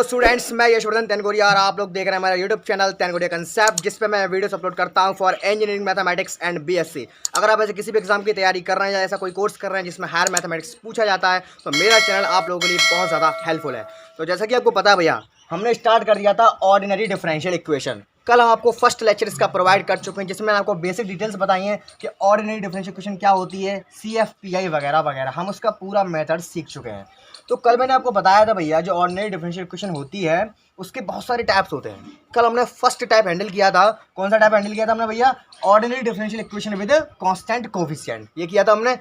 Students, मैं यशवर्धन तेनगोरिया और आप लोग देख रहे हैं हमारा यूट्यूब चैनल तेनगोरिया कंसेप्ट, जिस पे मैं वीडियोस अपलोड करता हूं for engineering mathematics and BSc. अगर आप ऐसे किसी भी एग्जाम की तैयारी कर रहे हैं या ऐसा कोई कोर्स कर रहे हैं जिसमें हायर मैथमेटिक्स पूछा जाता है, तो मेरा चैनल आप लोगों के लिए बहुत ज़्यादा हेल्पफुल है। तो जैसा कि आपको पता है भैया, हमने स्टार्ट कर दिया था ऑर्डिनरी डिफरेंशियल इक्वेशन। कल हम आपको फर्स्ट लेक्चर इसका प्रोवाइड कर चुके हैं, जिसमें मैंने आपको बेसिक डिटेल्स बताई हैं कि ऑर्डिनरी डिफरेंशियल इक्वेशन क्या होती है, CFPI वगैरह वगैरह, हम उसका पूरा मेथड सीख चुके हैं। तो कल मैंने आपको बताया था भैया, जो ऑर्डिनरी डिफरेंशियल इक्वेशन होती है उसके बहुत सारे टाइप्स होते हैं। कल हमने फर्स्ट टाइप हैंडल किया था। कौन सा टाइप हैंडल किया था हमने भैया? Ordinary differential equation with constant coefficient, ये किया था हमने।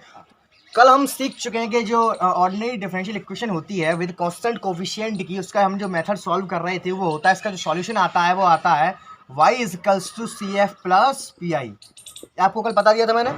कल हम सीख चुके हैं कि जो ऑर्डिनरी डिफरेंशियल इक्वेशन होती है विद कांस्टेंट कोफिशिएंट की, उसका हम जो मेथड सॉल्व कर रहे थे वो होता है, इसका जो सॉल्यूशन आता है वो आता है y equals to CF plus PI। आपको कल बता दिया था मैंने।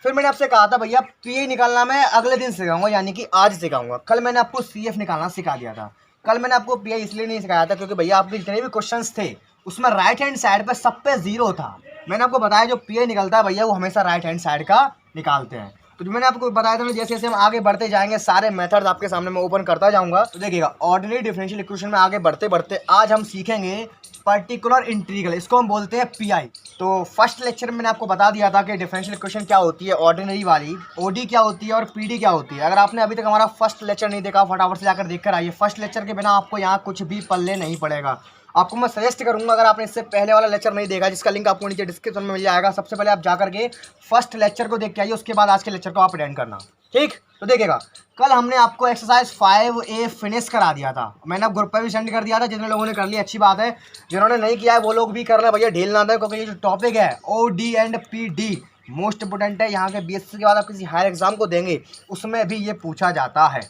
फिर मैंने आपसे कहा था भैया PI निकालना मैं अगले दिन सिखाऊंगा, यानी कि आज सिखाऊंगा। कल मैंने आपको CF निकालना सिखा दिया था। कल मैंने आपको PI इसलिए नहीं सिखाया था क्योंकि भैया आपके जितने भी क्वेश्चंस थे उसमें राइट हैंड साइड पर सब पे जीरो था। मैंने आपको बताया जो PI निकलता है भैया वो हमेशा राइट हैंड साइड का निकालते हैं। तो जो मैंने आपको बताया था, जैसे जैसे हम आगे बढ़ते जाएंगे सारे मेथड्स आपके सामने मैं ओपन करता जाऊंगा। तो देखिएगा, ऑर्डिनरी डिफरेंशियल इक्वेशन में आगे बढ़ते बढ़ते आज हम सीखेंगे पर्टिकुलर इंटीग्रल, इसको हम बोलते हैं PI। तो फर्स्ट लेक्चर में मैंने आपको बता दिया था कि डिफरेंशियल इक्वेशन क्या होती है, ऑर्डिनरी वाली, OD क्या होती है और PD क्या होती है। अगर आपने अभी तक हमारा फर्स्ट लेक्चर नहीं देखा, फटाफट से जाकर देख कर आइए। फर्स्ट लेक्चर के बिना आपको यहाँ कुछ भी पल्ले नहीं पड़ेगा। आपको मैं सजेस्ट करूंगा, अगर आपने इससे पहले वाला लेक्चर नहीं देखा, जिसका लिंक आपको नीचे डिस्क्रिप्शन में मिल जाएगा, सबसे पहले आप जाकर के फर्स्ट लेक्चर को देख के आइए, उसके बाद आज के लेक्चर को आप अटेंड करना, ठीक। तो देखिएगा, कल हमने आपको एक्सरसाइज 5A फिनिश करा दिया था। मैंने आप ग्रुप पर भी सेंड कर दिया था। जितने लोगों ने कर लिया अच्छी बात है, जिन्होंने नहीं किया है वो लोग भी करना भैया, ढील ना दें, क्योंकि ये जो टॉपिक है OD and PD most important है। यहाँ के BSc के बाद आप किसी हायर एग्जाम को देंगे उसमें भी ये पूछा जाता है,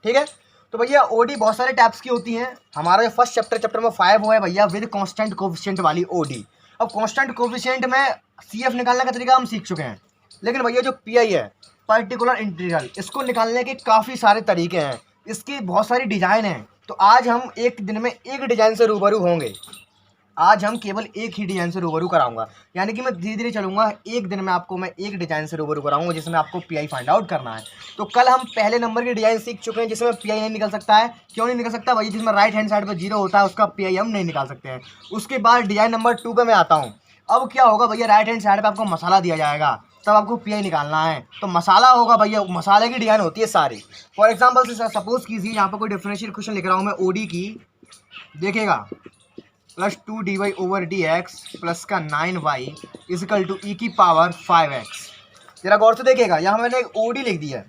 ठीक है। तो भैया OD बहुत सारे टाइप्स की होती हैं। हमारा जो फर्स्ट चैप्टर में 5 है भैया, विद कांस्टेंट कोफिशिएंट वाली OD। अब कांस्टेंट कोफिशिएंट में CF निकालने का तरीका हम सीख चुके हैं, लेकिन भैया जो PI है, पर्टिकुलर इंटीग्रल, इसको निकालने के काफ़ी सारे तरीके हैं, इसकी बहुत सारी डिज़ाइन है। तो आज हम एक दिन में एक डिज़ाइन से रूबरू होंगे। आज हम केवल एक ही डिज़ाइन से रूबरू कराऊंगा, यानी कि मैं धीरे धीरे चलूंगा। एक दिन में आपको मैं एक डिज़ाइन से रूबरू कराऊंगा जिसमें आपको PI फाइंड आउट करना है। तो कल हम पहले नंबर की डिज़ाइन सीख चुके हैं जिसमें PI नहीं निकल सकता है। क्यों नहीं निकल सकता भैया? जिसमें राइट हैंड साइड पर जीरो होता है उसका PI हम नहीं निकाल सकते हैं। उसके बाद डिज़ाइन नंबर 2 पे मैं आता हूँ। अब क्या होगा भैया, राइट हैंड साइड पर आपको मसाला दिया जाएगा, तब आपको PI निकालना है। तो मसाला होगा भैया, मसाले की डिज़ाइन होती है सारी। फॉर एग्जाम्पल से सपोज कीजिए यहाँ पर कोई डिफरेंशियल इक्वेशन लिख रहा हूँ मैं OD की, देखेगा प्लस 2dy/dx प्लस का 9y इजिकल टू e की पावर 5x। जरा गौर से देखिएगा, यहाँ मैंने एक OD लिख दिया है,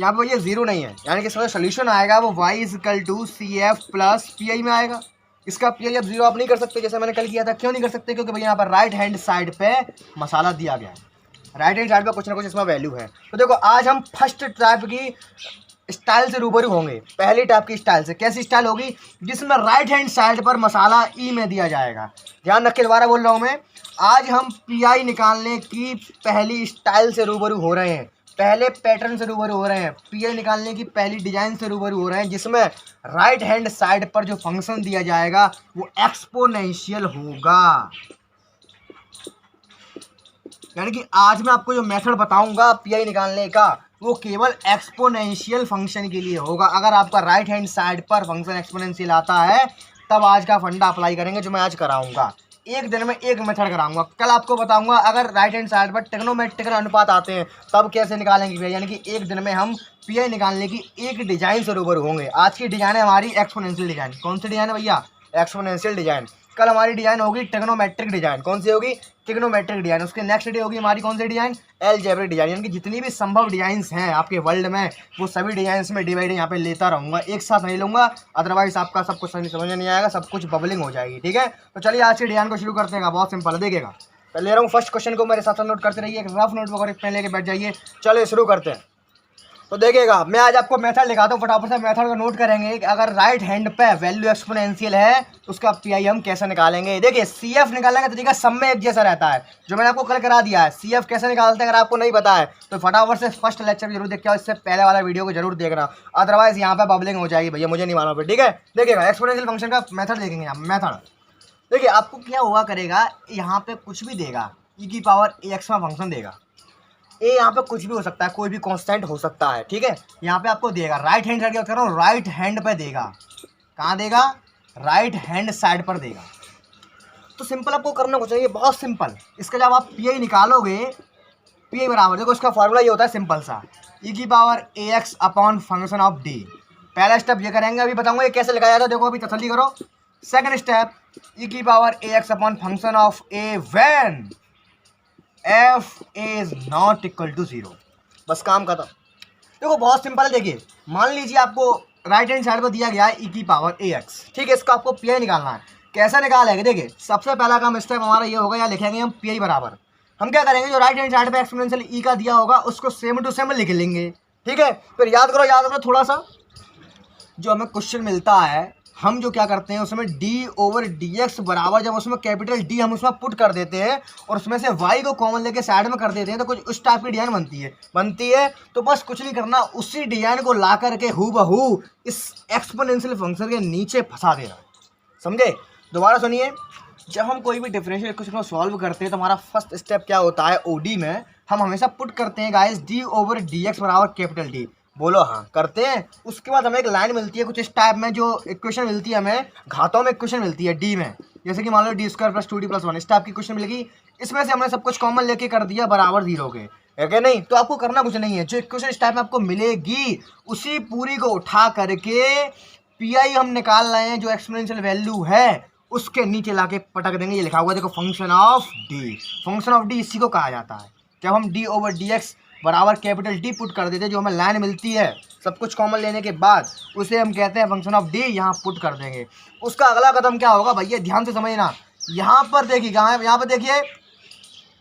यहाँ पर ये जीरो नहीं है, यानी कि इसका सोल्यूशन आएगा वो y equal to CF plus PI में आएगा। इसका PI अब जीरो आप नहीं कर सकते जैसे मैंने कल किया था। क्यों नहीं कर सकते? क्योंकि भैया यहाँ पर राइट हैंड साइड पे मसाला दिया गया है, राइट हैंड साइड पे कुछ ना कुछ इसमें वैल्यू है। तो देखो, आज हम फर्स्ट टाइप की स्टाइल से रूबरू होंगे। पहली टाइप की स्टाइल से, कैसी स्टाइल होगी? जिसमें राइट हैंड साइड पर मसाला E में दिया जाएगा। ध्यान रख के दोबारा बोल रहा हूँ मैं, आज हम PI निकालने की पहली स्टाइल से रूबरू हो रहे हैं, पहले पैटर्न से रूबरू हो रहे हैं, PI निकालने की पहली डिजाइन से रूबरू हो रहे हैं, जिसमें राइट हैंड साइड पर जो फंक्शन दिया जाएगा वो एक्सपोनेंशियल होगा। यानी कि आज मैं आपको जो मेथड बताऊंगा PI निकालने का वो केवल एक्सपोनेंशियल फंक्शन के लिए होगा। अगर आपका राइट हैंड साइड पर फंक्शन एक्सपोनेंशियल आता है तब आज का फंडा अप्लाई करेंगे, जो मैं आज कराऊंगा। एक दिन में एक मेथड कराऊंगा। कल आपको बताऊंगा अगर राइट हैंड साइड पर ट्रिग्नोमेट्रिकल अनुपात आते हैं तब कैसे निकालेंगे भैया, यानी कि एक दिन में हम PI निकालने की एक डिजाइन से रूबरू होंगे। आज की डिजाइन है हमारी एक्सपोनेंशियल डिजाइन। कौन सी डिजाइन है भैया? Exponential design. कल हमारी डिजाइन होगी ट्रिग्नोमेट्रिक डिजाइन। कौन सी होगी? Trigonometric design. उसके नेक्स्ट डे होगी हमारी कौन सी डिजाइन? Algebraic design. यानी कि जितनी भी संभव डिजाइंस हैं आपके वर्ल्ड में वो सभी डिजाइंस में डिवाइड यहाँ पे लेता रहूँगा, एक साथ नहीं लूँगा, अदरवाइज आपका सब कुछ समझ नहीं आएगा, सब कुछ बबलिंग हो जाएगी, ठीक है। तो चलिए आज की डिजाइन को शुरू करते हैं। बहुत सिंपल है, देखिएगा। मैं ले रहा हूँ फर्स्ट क्वेश्चन को, मेरे साथ नोट करते रहिए, एक रफ नोटबुक और एक पेन लेके बैठ जाइए। चलिए शुरू करते हैं। तो देखिएगा, मैं आज आपको मेथड लिखाता हूँ, फटाफट से मेथड को नोट करेंगे कि अगर राइट हैंड पे वैल्यू एक्सपोनेंशियल है तो उसका PI हम कैसे निकालेंगे। देखिए, CF निकालने का तरीका सब में एक जैसा रहता है, जो मैंने आपको कल करा दिया है। CF कैसे निकालते हैं अगर आपको नहीं पता है तो फटाफट से फर्स्ट लेक्चर जरूर देख के आओ, इससे पहले वाला वीडियो को जरूर देखना, अदरवाइज यहाँ पे बबलिंग हो जाएगी भैया, मुझे नहीं मालूम, ठीक है। देखिएगा, एक्सपोनेंशियल फंक्शन का मेथड देखेंगे हम। मेथड देखिए, आपको क्या हुआ करेगा, यहाँ पे कुछ भी देगा, e की पावर ax में फंक्शन देगा। यहाँ पे कुछ भी हो सकता है, कोई भी कांस्टेंट हो सकता है, ठीक है। यहाँ पे आपको देगा राइट हैंड साइड, क्या कर रहा हूँ, राइट हैंड पे देगा। कहाँ देगा, राइट हैंड साइड पर देगा। तो सिंपल आपको करना कुछ चाहिए, बहुत सिंपल। इसका जब आप पी आई निकालोगे, पी आई बराबर, देखो इसका फॉर्मूला ये होता है सिंपल सा, ई की power a x upon function of D. पहला स्टेप ये करेंगे, अभी बताऊंगा ये कैसे लगाया जाता है, देखो अभी तसल्ली करो। सेकंड स्टेप, ई की power a x upon function of a when f is not equal to 0। बस काम खत्म। देखो बहुत सिंपल है। देखिए मान लीजिए आपको राइट हैंड साइड पर दिया गया है ई की पावर ए एक्स, ठीक है। इसका आपको पी आई निकालना है। कैसे निकालेंगे, देखिए सबसे पहला काम स्टेप हमारा ये होगा, यहाँ लिखेंगे हम पी आई बराबर, हम क्या करेंगे, जो राइट हैंड साइड पे एक्सपोनेंशियल ई का दिया होगा उसको सेम टू सेम लिख लेंगे, ठीक है। फिर याद करो थोड़ा सा, जो हमें क्वेश्चन मिलता है हम जो क्या करते हैं उसमें डी ओवर डी एक्स बराबर, जब उसमें कैपिटल डी हम उसमें पुट कर देते हैं और उसमें से वाई को कॉमन लेके साइड में कर देते हैं, तो कुछ उस टाइप की डिजाइन बनती है। तो बस कुछ नहीं करना, उसी डिजाइन को ला करके हूबहू इस एक्सपोनेंशियल फंक्शन के नीचे फंसा देना, समझे। दोबारा सुनिए, जब हम कोई भी डिफरेंशियल इक्वेशन को सॉल्व करते हैं तो हमारा फर्स्ट स्टेप क्या होता है, ओडी में हम हमेशा पुट करते हैं guys D over D x बराबर कैपिटल डी। बोलो हाँ, करते हैं। उसके बाद हमें एक लाइन मिलती है कुछ इस टाइप में, जो इक्वेशन मिलती है हमें घातों में इक्वेशन मिलती है डी में, जैसे कि मान लो D square plus 2d plus 1, इस टाइप की इक्वेशन मिलेगी। इसमें से हमने सब कुछ कॉमन लेके कर दिया बराबर 0 के, है क्या नहीं। तो आपको करना कुछ नहीं है, जो इक्वेशन इस टाइप में आपको मिलेगी उसी पूरी को उठा करके पी आई हम निकाल रहे हैं, जो एक्सपोनेंशियल वैल्यू है उसके नीचे लाके पटक देंगे। ये लिखा हुआ है देखो, function of D. Function of D इसी को कहा जाता है। जब हम डी ओवर डी एक्स बराबर कैपिटल डी पुट कर देते हैं, जो हमें लाइन मिलती है सब कुछ कॉमन लेने के बाद, उसे हम कहते हैं फंक्शन ऑफ डी, यहाँ पुट कर देंगे। उसका अगला कदम क्या होगा भैया, ध्यान से समझना। यहाँ पर देखिए, कहाँ है, यहाँ पर देखिए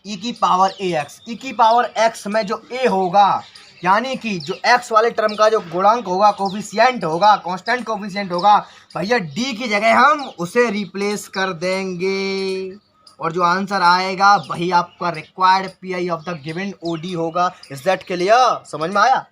ई की पावर ए एक्स, ई की पावर एक्स में जो ए होगा, यानी कि जो एक्स वाले टर्म का जो गुणांक होगा, कोफिशिएंट होगा, कांस्टेंट कोफिशिएंट होगा, भैया डी की जगह हम उसे रिप्लेस कर देंगे और जो आंसर आएगा वही आपका required P I of the given O D होगा। इज दैट क्लियर, समझ में आया।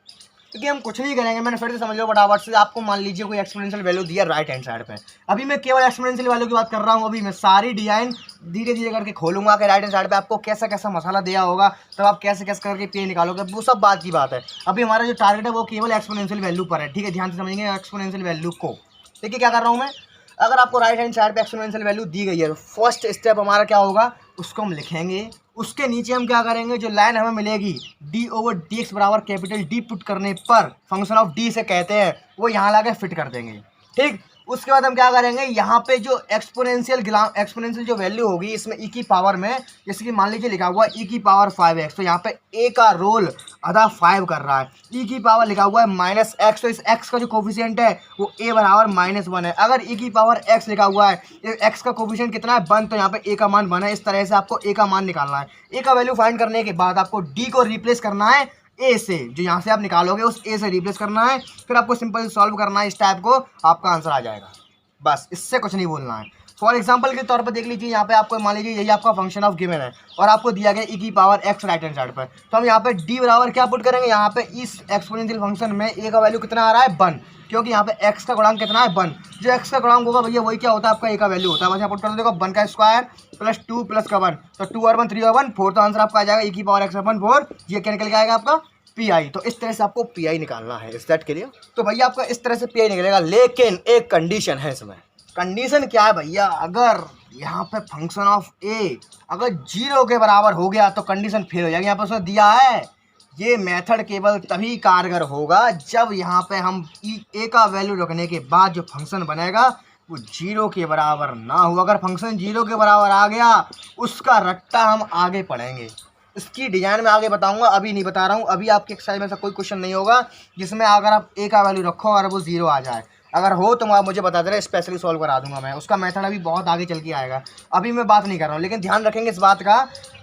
क्योंकि हम कुछ नहीं करेंगे, मैंने फिर से समझ लो फटाफट से। आपको मान लीजिए कोई एक्सपोनेंशियल वैल्यू दिया राइट हैंड साइड पे, अभी मैं केवल एक्सपोनेंशियल वैल्यू की बात कर रहा हूँ। अभी मैं सारी डिजाइन धीरे धीरे करके खोलूंगा कि राइट हैंड साइड पे आपको कैसा कैसा मसाला दिया होगा, तब आप कैसे कैसे करके पी निकालोगे, वो सब बात की बात है। अभी हमारा जो टारगेट है वो केवल एक्सपोनेंशियल वैल्यू पर है, ठीक है। ध्यान से समझेंगे एक्सपोनेंशियल वैल्यू को। देखिए क्या कर रहा हूँ मैं, अगर आपको राइट हैंड साइड पे एक्सपोनेंशियल वैल्यू दी गई है, फर्स्ट स्टेप हमारा क्या होगा, उसको हम लिखेंगे। उसके नीचे हम क्या करेंगे, जो लाइन हमें मिलेगी डी ओवर डी एक्स बराबर कैपिटल डी पुट करने पर फंक्शन ऑफ डी से कहते हैं, वो यहाँ ला के फिट कर देंगे, ठीक। उसके बाद हम क्या करेंगे, यहाँ पे जो एक्सपोनेंशियल जो वैल्यू होगी इसमें ई की पावर में, जैसे कि मान लीजिए लिखा हुआ है ई की पावर 5x, तो यहाँ पे ए का रोल आधा 5 कर रहा है। ई की पावर लिखा हुआ है माइनस एक्स, तो इस एक्स का जो कोफिशिएंट है वो ए बराबर -1 है। अगर ई की पावर एक्स लिखा हुआ है, एक्स का कोफिशिएंट कितना है 1, तो यहाँ पे ए का मान 1 है। इस तरह से आपको ए का मान निकालना है। ए का वैल्यू फाइंड करने के बाद आपको डी को रिप्लेस करना है ए से, जो यहाँ से आप निकालोगे उस ए से रिप्लेस करना है। फिर आपको सिंपल सॉल्व करना है इस टाइप को, आपका आंसर आ जाएगा। बस इससे कुछ नहीं बोलना है। फॉर एग्जांपल के तौर पर देख लीजिए, यहाँ पे आपको मान लीजिए यही आपका फंक्शन ऑफ गिवन है और आपको दिया गया ई की power x right hand side पर, तो हम यहाँ पे डी बराबर क्या पुट करेंगे, यहाँ पे इस एक्सपोनेंशियल फंक्शन में ए का वैल्यू कितना आ रहा है 1, क्योंकि यहाँ पे एक्स का गुणांक कितना है 1। जो एक्स का गुणांक होगा भैया वही क्या होता है, आपका ए का वैल्यू होता है। बस यहाँ पुट कर दो, देखो 1 का स्क्वायर प्लस 2 प्लस का 1, तो 2 और 1 3 और 1 4, तो आंसर आपका आ जाएगा ई की पावर एक्स अपन 4। ये क्या निकल के आएगा आपका पी आई। तो इस तरह से आपको पी आई निकालना है। इस दैट के लिए तो भैया आपका इस तरह से पी आई निकलेगा, लेकिन एक कंडीशन है इसमें। कंडीशन क्या है भैया, अगर यहाँ पे फंक्शन ऑफ ए अगर 0 के बराबर हो गया तो कंडीशन फेल हो जाएगी। यहाँ पे उसने दिया है, ये मेथड केवल तभी कारगर होगा जब यहाँ पे हम ए का वैल्यू रखने के बाद जो फंक्शन बनेगा वो 0 के बराबर ना हो। अगर फंक्शन 0 के बराबर आ गया, उसका रट्टा हम आगे पढ़ेंगे, इसकी डिजाइन में आगे बताऊंगा, अभी नहीं बता रहा हूँ। अभी आपके एक्सरसाइज में ऐसा कोई क्वेश्चन नहीं होगा जिसमें अगर आप ए का वैल्यू रखो और वो 0 आ जाए। अगर हो तो आप मुझे बता दे रहे, स्पेशली सॉल्व करा दूंगा मैं। उसका मेथड अभी बहुत आगे चल के आएगा, अभी मैं बात नहीं कर रहा हूँ। लेकिन ध्यान रखेंगे इस बात का,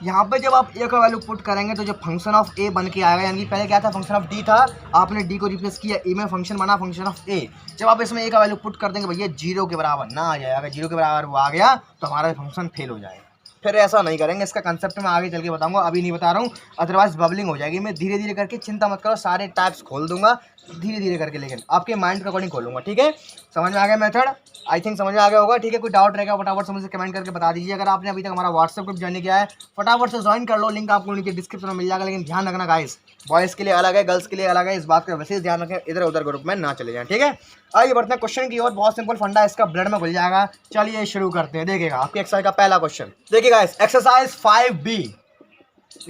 यहाँ पे जब आप ए का वैल्यू पुट करेंगे तो जो फंक्शन ऑफ ए बन के आएगा, यानी कि पहले क्या था फंक्शन ऑफ डी था, आपने डी को रिप्लेस किया, ए में फंक्शन बना फंक्शन ऑफ ए। जब आप इसमें ए का वैल्यू पुट कर देंगे भैया 0 के बराबर ना आ जाए, अगर 0 के बराबर वो आ गया तो हमारा फंक्शन फेल हो जाएगा। फिर ऐसा नहीं करेंगे। इसका कंसेप्ट मैं आगे चल के बताऊंगा, अभी नहीं बता रहा हूँ, अदरवाइज बबलिंग हो जाएगी। मैं धीरे धीरे करके, चिंता मत करो, सारे टाइप्स खोल दूंगा धीरे धीरे करके, लेकिन आपके माइंड के अकॉर्डिंग खोलूंगा। ठीक है, समझ में आ गया मेथड? आई थिंक समझ में आ गया होगा। ठीक है, कोई डाउट रहेगा फटाफट से मुझे कमेंट करके बता दीजिए। अगर आपने अभी तक हमारा व्हाट्सएप ग्रुप ज्वाइन किया है, फटाफट से ज्वाइन कर लो, लिंक आपको नीचे डिस्क्रिप्शन में मिल जाएगा। लेकिन ध्यान रखना गाइस, बॉयज़ के लिए अलग है, गर्ल्स के लिए अलग है, इस बात का विशेष ध्यान रखें, इधर उधर ग्रुप में ना चले जाएं। ठीक है, आइए बढ़ते हैं क्वेश्चन की ओर। बहुत सिंपल फंडा है इसका, ब्लड में घुल जाएगा। चलिए शुरू करते हैं। देखिएगा आपकी एक्सरसाइज का पहला क्वेश्चन, देखिएगा एक्सरसाइज 5B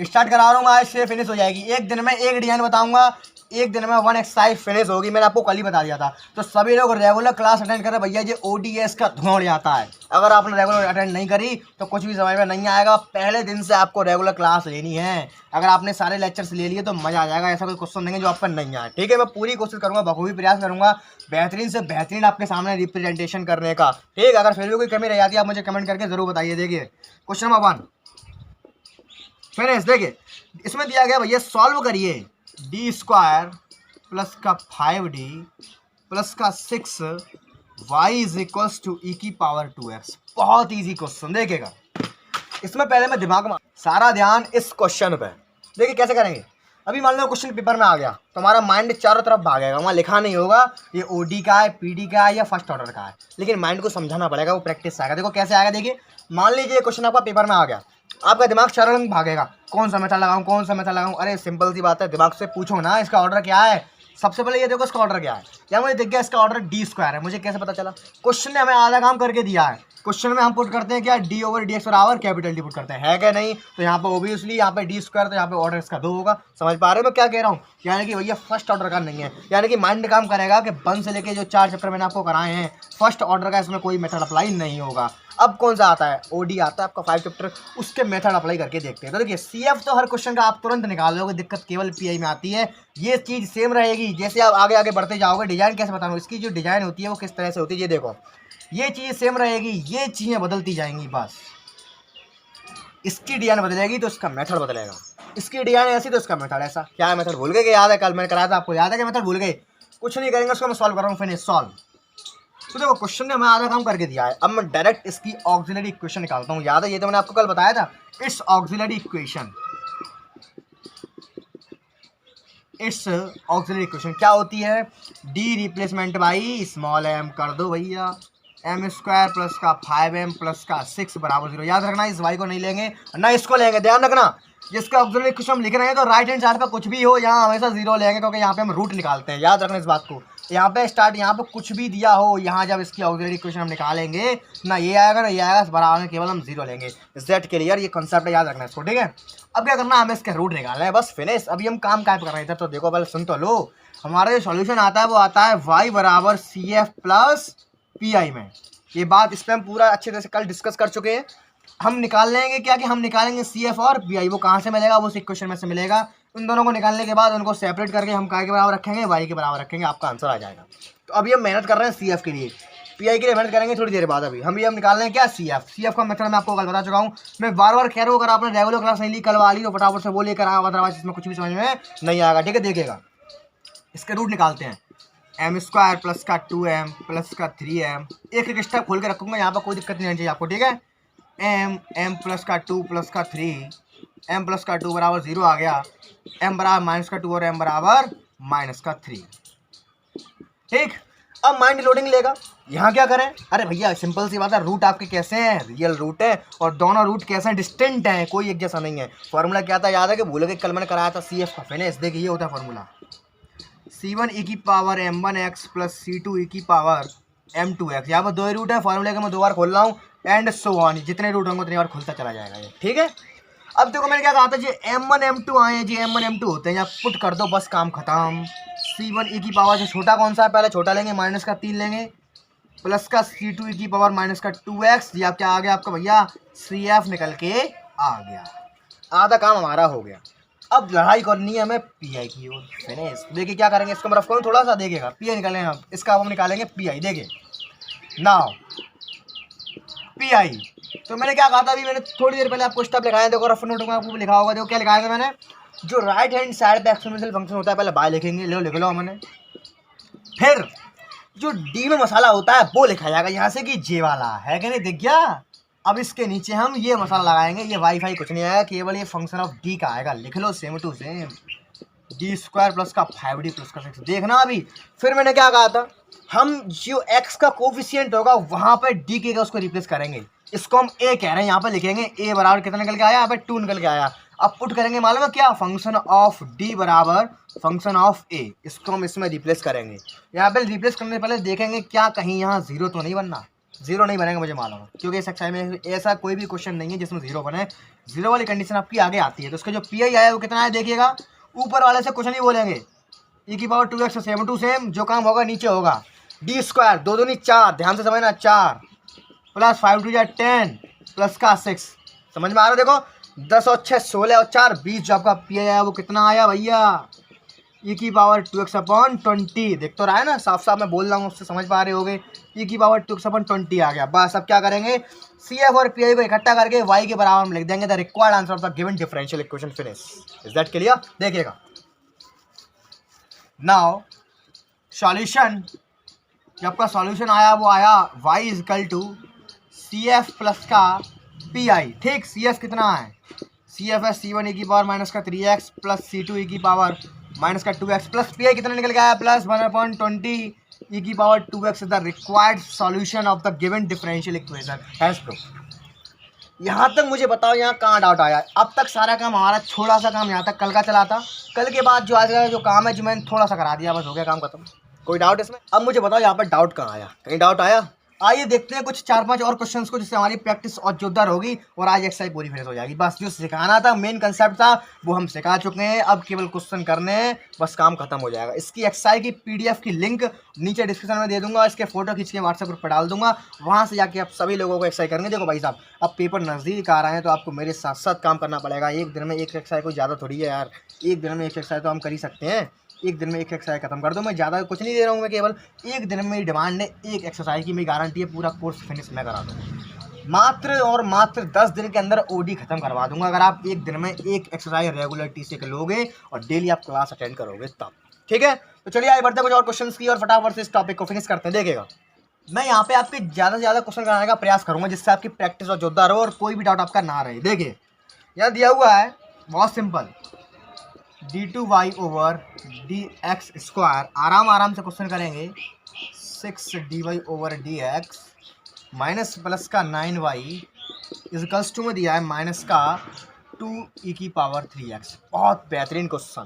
स्टार्ट करा रहा हूँ, आज से फिनिश हो जाएगी। एक दिन में एक डिजाइन बताऊंगा, एक दिन में 1 एक्सरसाइज फिनिश होगी। मैंने आपको कल ही बता दिया था। तो सभी लोग रेगुलर क्लास अटेंड करें भैया, ये ODS का धुआं उड़ जाता है। अगर आपने रेगुलर अटेंड नहीं करी तो कुछ भी समझ में नहीं आएगा। पहले दिन से आपको रेगुलर क्लास लेनी है। अगर आपने सारे लेक्चर्स ले लिए तो मजा आ जाएगा। ऐसा कोई क्वेश्चन नहीं है जो आप पर नहीं आए। ठीक है, मैं पूरी कोशिश करूंगा, बखूबी प्रयास करूंगा बेहतरीन से बेहतरीन आपके सामने रिप्रेजेंटेशन करने का। ठीक, अगर फिर भी कोई कमी रह जाती है आप मुझे कमेंट करके जरूर बताइए। देखिए क्वेश्चन नंबर 1 फिनिश। देखिए इसमें दिया गया भैया, सॉल्व करिए D² प्लस का 5D प्लस का 6y is equals to e⁻²2x। बहुत इजी क्वेश्चन। देखिएगा इसमें पहले मैं दिमाग में, सारा ध्यान इस क्वेश्चन पे। देखिए कैसे करेंगे। अभी मान लो क्वेश्चन पेपर में आ गया तो हमारा माइंड चारों तरफ भागेगा, वहाँ लिखा नहीं होगा ये OD का है, PD का है या फर्स्ट ऑर्डर का है, लेकिन माइंड को समझाना पड़ेगा, वो प्रैक्टिस आएगा। देखो कैसे आएगा। देखिए मान लीजिए क्वेश्चन आपका पेपर में आ गया, आपका दिमाग चारों रंग भागेगा, कौन सा मेथड लगाऊं, कौन सा मेथड लगाऊं। अरे सिंपल सी बात है, दिमाग से पूछो ना इसका ऑर्डर क्या है। सबसे पहले ये देखो इसका ऑर्डर क्या है। क्या मुझे दिख गया इसका ऑर्डर D² है, मुझे कैसे पता चला? क्वेश्चन ने हमें आधा काम करके दिया है। क्वेश्चन में हम पुट करते हैं क्या, D/dx बराबर कैपिटल D पुट करते हैं, है क्या नहीं? तो यहाँ पे ओबियसली यहाँ पे D², तो यहाँ पे ऑर्डर इसका 2 होगा। समझ पा रहे हो मैं क्या कह रहा हूँ? यानी कि भैया फर्स्ट ऑर्डर का नहीं है, यानी कि माइंड काम करेगा कि 1 से लेके जो 4 चैप्टर मैंने आपको कराए हैं, फर्स्ट ऑर्डर का इसमें कोई मेथड अप्लाई नहीं होगा। अब कौन सा आता है, OD आता है आपका 5 चैप्टर, उसके मेथड अप्लाई करके देखते हैं। तो देखिए CF तो हर क्वेश्चन का आप तुरंत निकाल लोगे, दिक्कत केवल PI में आती है। ये चीज़ सेम रहेगी, जैसे आप आगे आगे बढ़ते जाओगे। डिजाइन कैसे बताऊँ, इसकी जो डिजाइन होती है वो किस तरह से होती है, ये देखो ये चीज़ सेम रहेगी, ये चीज़ें बदलती जाएंगी बस। इसकी डिजाइन बदलेगी तो इसका मेथड बदलेगा, इसकी डिजाइन ऐसी तो इसका मेथड ऐसा। क्या है मेथड, भूल गए? याद है कल मैंने कराया था आपको, याद है कि मेथड भूल गए? कुछ नहीं करेंगे, उसको मैं सॉल्व कर रहा हूँ, फिनिश सॉल्व। तो देखो क्वेश्चन ने हमें आधा काम करके दिया है। अब मैं डायरेक्ट इसकी ऑक्सिलरी इक्वेशन निकालता हूँ। याद है, ये तो मैंने आपको कल बताया था। It's auxiliary equation, it's auxiliary equation क्या होती है, D replacement by small m कर दो भैया, m² प्लस का 5m प्लस का 6 बराबर 0। याद रखना इस y को नहीं लेंगे ना इसको लेंगे, ध्यान रखना। जिसका ऑक्सिलरी इक्वेशन हम लिख रहे हैं तो राइट हैंड साइड पर कुछ भी हो यहाँ हमेशा 0 लेंगे, क्योंकि यहाँ पे हम रूट निकालते हैं। याद रखना इस बात को। यहाँ पे स्टार्ट, यहाँ पे कुछ भी दिया हो, यहाँ जब इसकी ऑक्सिलरी इक्वेशन हम निकालेंगे ना ये आएगा ना ये आएगा, बराबर में केवल हम 0 लेंगे। ज़ेड क्लियर, ये कॉन्सेप्ट है, याद रखना इसको। ठीक है, अब क्या करना है, हमें इसका रूट निकालना है, बस फिनिश। अभी हम काम क्या कर रहे थे तो देखो पहले सुन तो लो। हमारा जो सॉल्यूशन आता है वो आता है y बराबर CF प्लस PI में। ये बात इस पर हम पूरा अच्छे तरह से कल डिस्कस कर चुके हैं। हम निकाल लेंगे क्या कि हम निकालेंगे CF और PI। वो कहाँ से मिलेगा, वो उस इक्वेशन में से मिलेगा। उन दोनों को निकालने के बाद उनको सेपरेट करके हम काय के बराबर रखेंगे, y के बराबर रखेंगे, आपका आंसर आ जाएगा। तो अभी हम मेहनत कर रहे हैं CF के लिए, PI के लिए मेहनत करेंगे थोड़ी देर बाद। अभी हम निकाल रहे हैं क्या, CF का मेथड मैं आपको कल बता चुका हूँ। मैं बार बार कह रहा हूँ, अगर आपने रेगुलर क्लास नहीं ली कल वाली तो फटाफट से वो लेकर आओ, अदरवाइज इसमें कुछ भी समझ में नहीं आएगा। ठीक है, देखिएगा इसके रूट निकालते हैं। m² प्लस का 2m प्लस का 3m, एक एक स्टेप खोल के रखूँगा, यहाँ पर कोई दिक्कत नहीं आनी चाहिए आपको। ठीक है, m प्लस का 2 प्लस का 3, m प्लस का 2 बराबर 0 आ गया, m बराबर माइनस का 2 और m बराबर माइनस का 3। ठीक, अब माइंड लोडिंग लेगा। यहाँ क्या करें, अरे भैया सिंपल सी बात है, रूट आपके कैसे हैं, रियल रूट है, और दोनों रूट कैसे हैं, डिस्टेंट हैं, कोई एक जैसा नहीं है। फॉर्मूला क्या था, याद है कि भूल गए, कल मैंने कराया था CF का फिनिश। देखिए ये होता है formula, C1 e⁻m1x plus C2 e⁻m2x। यहाँ पर 2 ही रूट है, फॉर्मूले का मैं 2 बार खोल रहा हूँ, एंड सो ऑन, जितने रूट होंगे उतनी बार खुलता चला जाएगा ये। ठीक है, अब देखो मैंने क्या कहा था, जो M1 M2 आए हैं, जो M1 M2 होते हैं, यहाँ पुट कर दो, बस काम खत्म। C1 e⁻ से छोटा कौन सा है, पहले छोटा लेंगे, माइनस का 3 लेंगे, प्लस का C2 e⁻ माइनस का 2x। ये आप क्या आ गया आपका भैया, CF निकल के आ गया, आधा काम हमारा हो गया। अब लड़ाई करनी है हमें PI की ओर, फिनिश। देखिए क्या करेंगे, इसको मैं रफ करूँ थोड़ा सा, देखिएगा PI निकालेंगे हम, इसका हम निकालेंगे PI। देखिए नाउ PI, तो मैंने क्या कहा था, अभी मैंने थोड़ी देर पहले आपको स्टेप लिखाया, देखो रफ नोट में आपको लिखा होगा। देखो क्या लिखाया था मैंने, जो राइट हैंड साइड पे एक्सपोनेंशियल फंक्शन होता है पहले बाय लिखेंगे, लिख लो मैंने, फिर जो D में मसाला होता है वो लिखा जाएगा यहाँ से कि J वाला है कि नहीं, दिख गया। अब इसके नीचे हम ये मसाला लगाएंगे, ये वाईफाई कुछ नहीं आएगा, केवल ये फंक्शन ऑफ डी का आएगा। लिख लो same to same, D square plus का 5d प्लस का 6। देखना अभी फिर मैंने क्या कहा था, हम जो एक्स का कोफिशिएंट होगा वहाँ पर डी के उसको रिप्लेस करेंगे। इसको हम ए कह रहे हैं, यहाँ पर लिखेंगे ए बराबर कितना निकल के आया, यहाँ पे 2 निकल के आया। अब पुट करेंगे मालूम है क्या, फंक्शन ऑफ डी बराबर फंक्शन ऑफ ए, इसको हम इसमें रिप्लेस करेंगे। यहाँ पे रिप्लेस करने से पहले देखेंगे क्या कहीं यहाँ जीरो तो नहीं बनना। जीरो नहीं बनेगा मुझे मालूम है, क्योंकि इस एक्सरसाइज में ऐसा कोई भी क्वेश्चन नहीं है जिसमें जीरो बने। जीरो वाली कंडीशन आपकी आगे आती है। तो उसका जो पी आई आया वो कितना है देखिएगा, ऊपर वाले से कुछ नहीं बोलेंगे, ई की power 2x same to same, जो काम होगा नीचे होगा। डी स्क्वायर 2 दूनी 4, ध्यान से समझना, 4 प्लस 5 2 10 प्लस का 6, समझ में आ रहा है। देखो 10 और 6 16 और 4 20, जो आपका पी आया वो कितना आया भैया, ई की पावर 2x अपॉन 20। देख तो रहा है ना, साफ साफ मैं बोल रहा हूँ, उससे समझ पा रहे होगे। ई की पावर 2x अपॉन 20 आ गया। बस अब क्या करेंगे, सी एफ और पी आई को इकट्ठा करके वाई के बराबर हम लिख देंगे the required answer of the given differential equation. Finish. Is that clear? देखिएगा नाउ सॉल्यूशन, जब आपका सॉल्यूशन आया वो आया y is equal to C F plus का पी आई। ठीक, सी एफ कितना है, सी एफ है सी वन ई की पावर माइनस का 3x प्लस सी टू ई की पावर माइनस का 2x प्लस पी आई कितना निकल गया है, प्लस 1/20 ई की power 2x is the required solution of the given differential equation has proved. यहाँ तक मुझे बताओ यहाँ कहाँ डाउट आया। अब तक सारा काम हमारा, थोड़ा सा काम यहाँ तक कल का चला था, कल के बाद जो आज का जो काम है जो मैंने थोड़ा सा करा दिया, बस हो गया काम खत्म। कोई डाउट इसमें? अब मुझे बताओ यहाँ पर डाउट कहाँ आया, कहीं डाउट आया? आइए देखते हैं कुछ 4-5 और क्वेश्चंस को, जिससे हमारी प्रैक्टिस और जोरदार होगी और आज एक्सरसाइज पूरी फिनिश हो जाएगी। बस जो सिखाना था, मेन कंसेप्ट था, वो हम सिखा चुके हैं। अब केवल क्वेश्चन करने हैं, बस काम खत्म हो जाएगा। इसकी एक्सरसाइज की पीडीएफ की लिंक नीचे डिस्क्रिप्शन में दे दूंगा, इसके फोटो खींच के व्हाट्सएप ग्रुप पर डाल दूंगा, वहाँ से जाके आप सभी लोगों को एक्सरसाइज करेंगे। देखो भाई साहब, अब पेपर नज़दीक आ रहे हैं तो आपको मेरे साथ साथ काम करना पड़ेगा। एक दिन में एक एक्सरसाइज कोई ज़्यादा थोड़ी है यार, एक दिन में एक एक्सरसाइज तो हम कर ही सकते हैं। एक दिन में एक एक्सरसाइज खत्म कर दो, मैं ज़्यादा कुछ नहीं दे रहा हूँ, मैं केवल एक दिन में मेरी डिमांड है एक एक्सरसाइज की, मेरी गारंटी है पूरा कोर्स फिनिश मैं करा दूँगा। मात्र और मात्र 10 दिन के अंदर ओडी खत्म करवा दूंगा, अगर आप एक दिन में एक एक्सरसाइज रेगुलरिटी से लोगे और डेली आप क्लास अटेंड करोगे तब। ठीक है, तो चलिए आगे बढ़ते हैं कुछ और क्वेश्चन की और फटाफट से इस टॉपिक को फिनिश करते हैं। देखिएगा मैं यहाँ पे आपके ज़्यादा से ज़्यादा क्वेश्चन कराने का प्रयास करूँगा, जिससे आपकी प्रैक्टिस और जोरदार हो और कोई भी डाउट आपका ना रहे। देखिए यहाँ दिया हुआ है बहुत simple, d2y over dx square, आराम से क्वेश्चन करेंगे। 6dy over dx minus plus का 9y इजकल्स टू में दिया है माइनस का 2e की पावर 3x। बहुत बेहतरीन क्वेश्चन,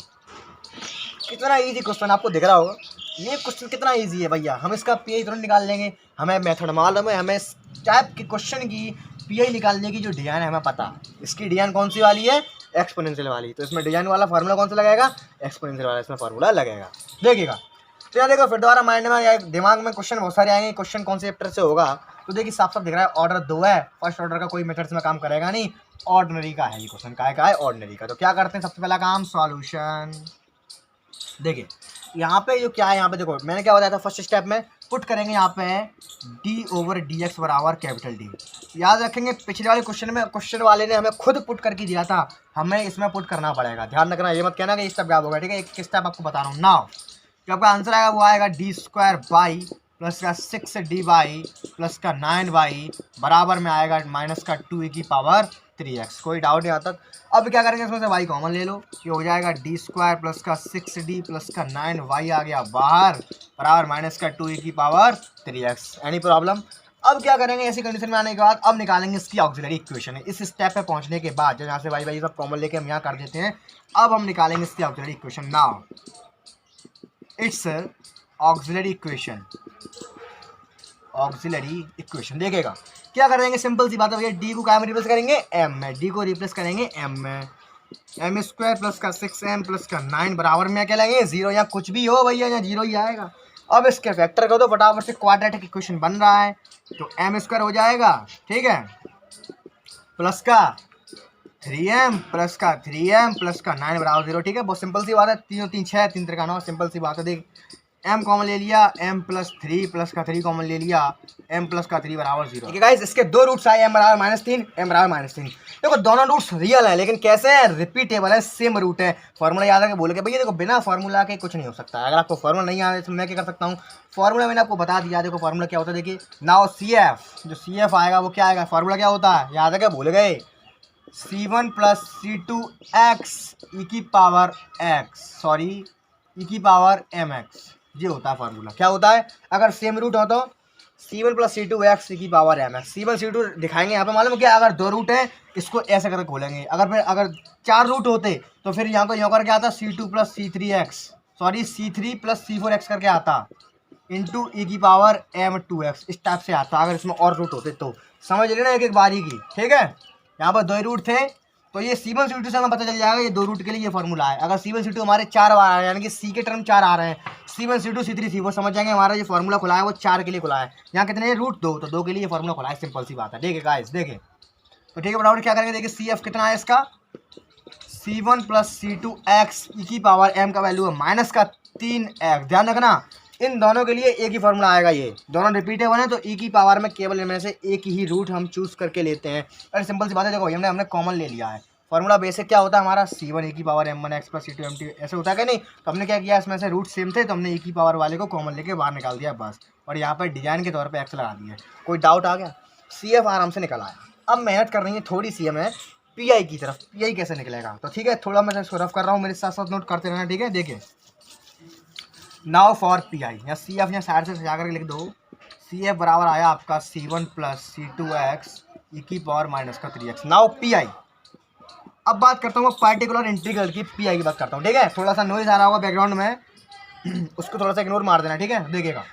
कितना इजी क्वेश्चन आपको दिख रहा होगा। ये क्वेश्चन कितना इजी है भैया, हम इसका पी आई तुरंत निकाल लेंगे। हमें मेथड मालूम है, हमें इस टाइप के क्वेश्चन की पी आई निकालने की जो डिजाइन है हमें पता। इसकी डिजाइन कौन सी वाली है, एक्सपोनेंशियल वाली। तो इसमें डिजाइन वाला फार्मूला कौन सा लगेगा, एक्सपोनेंशियल वाला इसमें फार्मूला लगेगा। देखिएगा तो यहाँ देखो, फिर दोबारा माइंड में या दिमाग में क्वेश्चन बहुत सारे आएंगे। क्वेश्चन कौन से चैप्टर से होगा, तो देखिए साफ साफ दिख रहा है ऑर्डर 2 है। फर्स्ट ऑर्डर का कोई मेथड में काम करेगा नहीं, ऑर्डिनरी का है ये क्वेश्चन। का है ऑर्डिनरी का। तो क्या करते हैं, सबसे पहला काम सॉल्यूशन। देखिए यहाँ पे जो क्या है, यहाँ पे देखो मैंने क्या बताया था, फर्स्ट स्टेप में पुट करेंगे यहाँ पे d ओवर dx बराबर कैपिटल D। याद रखेंगे पिछले वाले क्वेश्चन में क्वेश्चन वाले ने हमें खुद पुट करके दिया था, हमें इसमें पुट करना पड़ेगा। ध्यान रखना, ये मत कहना कि स्टेप क्या होगा। ठीक है, एक स्टेप आपको बता रहा हूँ। नाउ जो आपका आंसर आएगा वो आएगा d स्क्वायर बाई प्लस का 6dy प्लस का 9y बराबर में आएगा माइनस का 2e की पावर 3x। कोई डाउट नहीं आता। अब क्या करेंगे, इसमें से y कॉमन ले लो, ये हो जाएगा d स्क्वायर प्लस का 6d प्लस का 9y आ गया बाहर बराबर माइनस का 2e की पावर 3x। Any problem? अब क्या करेंगे, ऐसी कंडीशन में आने के बाद अब निकालेंगे इसकी ऑक्सिलरी इक्वेशन। इस स्टेप पे पहुंचने के बाद, जब यहाँ से y सब कॉमन लेके हम यहाँ कर देते हैं, अब हम निकालेंगे इसकी auxiliary equation. Now it's auxiliary equation, auxiliary equation. देखिएगा क्या कर देंगे, सिंपल सी बात है भैया, डी को क्या में रिप्लेस करेंगे, एम में। डी को रिप्लेस करेंगे एम में, एम स्क्वायर प्लस का 6m प्लस का 9 बराबर में क्या लेंगे, 0। यहाँ कुछ भी हो भैया, यहाँ 0 ही आएगा। अब इसके फैक्टर कर दो फटाफट से, क्वाड्रेटिक इक्वेशन बन रहा है तो एम स्क्वायर हो जाएगा, ठीक है, प्लस का 3m प्लस का 3m प्लस का 9 बराबर 0। ठीक है, बहुत सिंपल सी बात है। 3 और 3 6, 3 3 9, सिंपल सी बात है। देख m कॉमन ले लिया, m प्लस 3 प्लस का 3 कॉमन ले लिया, m प्लस का 3 बराबर 0। ठीक है गाइस, इसके दो रूट्स आए, m बराबर -3, m बराबर -3। देखो दोनों रूट्स रियल है, लेकिन कैसे है, रिपीटेबल है, सेम रूट है। फॉर्मूला याद है बोले के भैया देखो बिना फार्मूला के कुछ नहीं हो सकता है। अगर आपको फार्मूला नहीं आया तो मैं क्या कर सकता हूँ, फार्मूला मैंने आपको बता दिया। देखो फार्मूला क्या होता है, देखिए नाउ CF, जो CF आएगा वो क्या आएगा, फार्मूला क्या होता है याद है क्या, भूल गए, C1 प्लस C2x e की पावर mx, ये होता है फार्मूला। क्या होता है, अगर सेम रूट हो तो C1 प्लस C2x e की पावर mx। C1 C2 दिखाएंगे यहाँ पे, मालूम है क्या, अगर दो रूट है इसको ऐसे करके खोलेंगे, अगर 4 रूट होते तो फिर यहाँ को यहाँ करके आता C2 plus C3 plus C4x करके आता इंटू ई की पावर m2x, इस टाइप से आता अगर इसमें और रूट होते तो। समझ लेना एक एक बारी की, ठीक है। यहाँ पर 2 रूट थे तो ये C1 C2 से हमें पता चल जाएगा ये 2 रूट के लिए ये फार्मूला है। अगर C1 C2 हमारे 4 बार आ रहे हैं, यानी कि C के टर्म 4 आ रहे हैं, C1 C2 C3 C4, समझ जाएंगे हमारा ये फार्मूला खुला है वो 4 के लिए खुला है। यहाँ कितने रूट 2, तो 2 के लिए ये फार्मूला खुला है, सिंपल सी बात है। ठीक है गाइस, देखें तो ठीक है, फटाफट क्या करेंगे, देखिए CF कितना है इसका, C1 प्लस C2x ई की पावर m का वैल्यू है -3x। ध्यान रखना इन दोनों के लिए एक ही फार्मूला आएगा, ये दोनों रिपीटेबल है तो ई की पावर में केवल इनमें से एक ही रूट हम चूज करके लेते हैं। अरे सिंपल सी बात है, देखो हमने कॉमन ले लिया है। फार्मूला बेसिक क्या होता है हमारा, C1 e की power m1x plus C2 m2, ऐसे होता है क्या नहीं। तो हमने क्या किया, इसमें से रूट सेम थे तो हमने e की पावर वाले को कॉमन लेके बाहर निकाल दिया बस, और यहाँ पर डिजाइन के तौर पर x लगा दिया। कोई डाउट आ गया, CF आराम से निकल आया। अब मेहनत कर रही है थोड़ी सी हमें PI की तरफ, PI कैसे निकलेगा, तो ठीक है थोड़ा मैं इसको रफ कर रहा हूँ, मेरे साथ साथ नोट करते रहना, ठीक है। देखिए नाउ फॉर PI, या CF यहाँ साइड से सजा करके लिख दो। CF बराबर आया आपका C1 प्लस C2x ई की पावर -3x। नाउ PI, अब बात करता हूँ पार्टिकुलर इंटीग्रल की, PI की बात करता हूँ, ठीक है। थोड़ा सा नॉइज आ रहा होगा बैकग्राउंड में उसको थोड़ा सा इग्नोर मार देना, ठीक है। देखिएगा